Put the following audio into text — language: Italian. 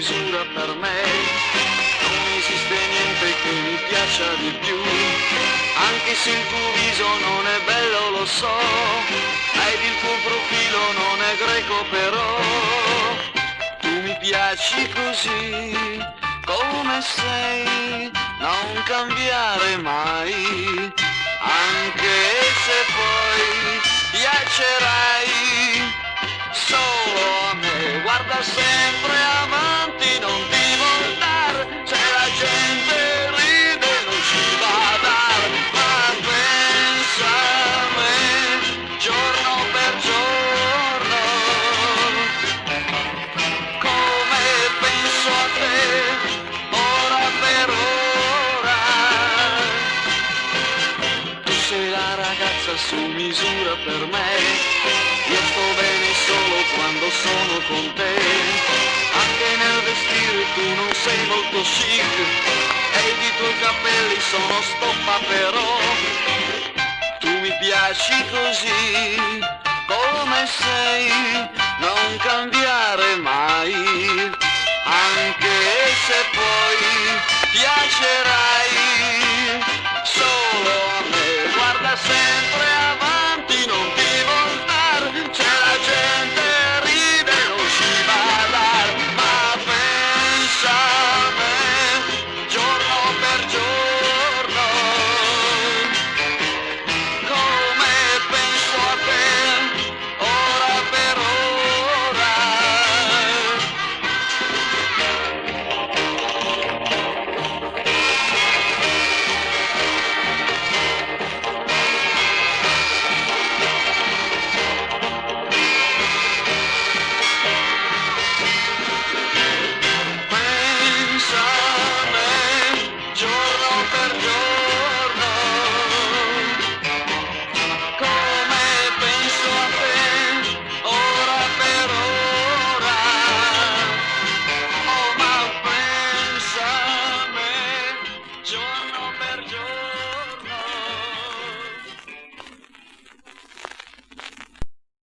misura per me. Non esiste niente che mi piaccia di più, anche se il tuo viso non è bello lo so, ed il tuo profilo non è greco però. Tu mi piaci così, come sei, non cambiare mai, anche se poi piacerai solo a me. Guarda sempre avanti, non ti voltare, se la gente ride non ci va a dare, ma pensa a me giorno per giorno, come penso a te ora per ora. Tu sei la ragazza su misura per me, io sto bene solo quando sono con te, anche nel vestire tu non sei molto chic, ed i tuoi capelli sono stoppa però, tu mi piaci così, come sei, non cambiare mai, anche se poi piacerai.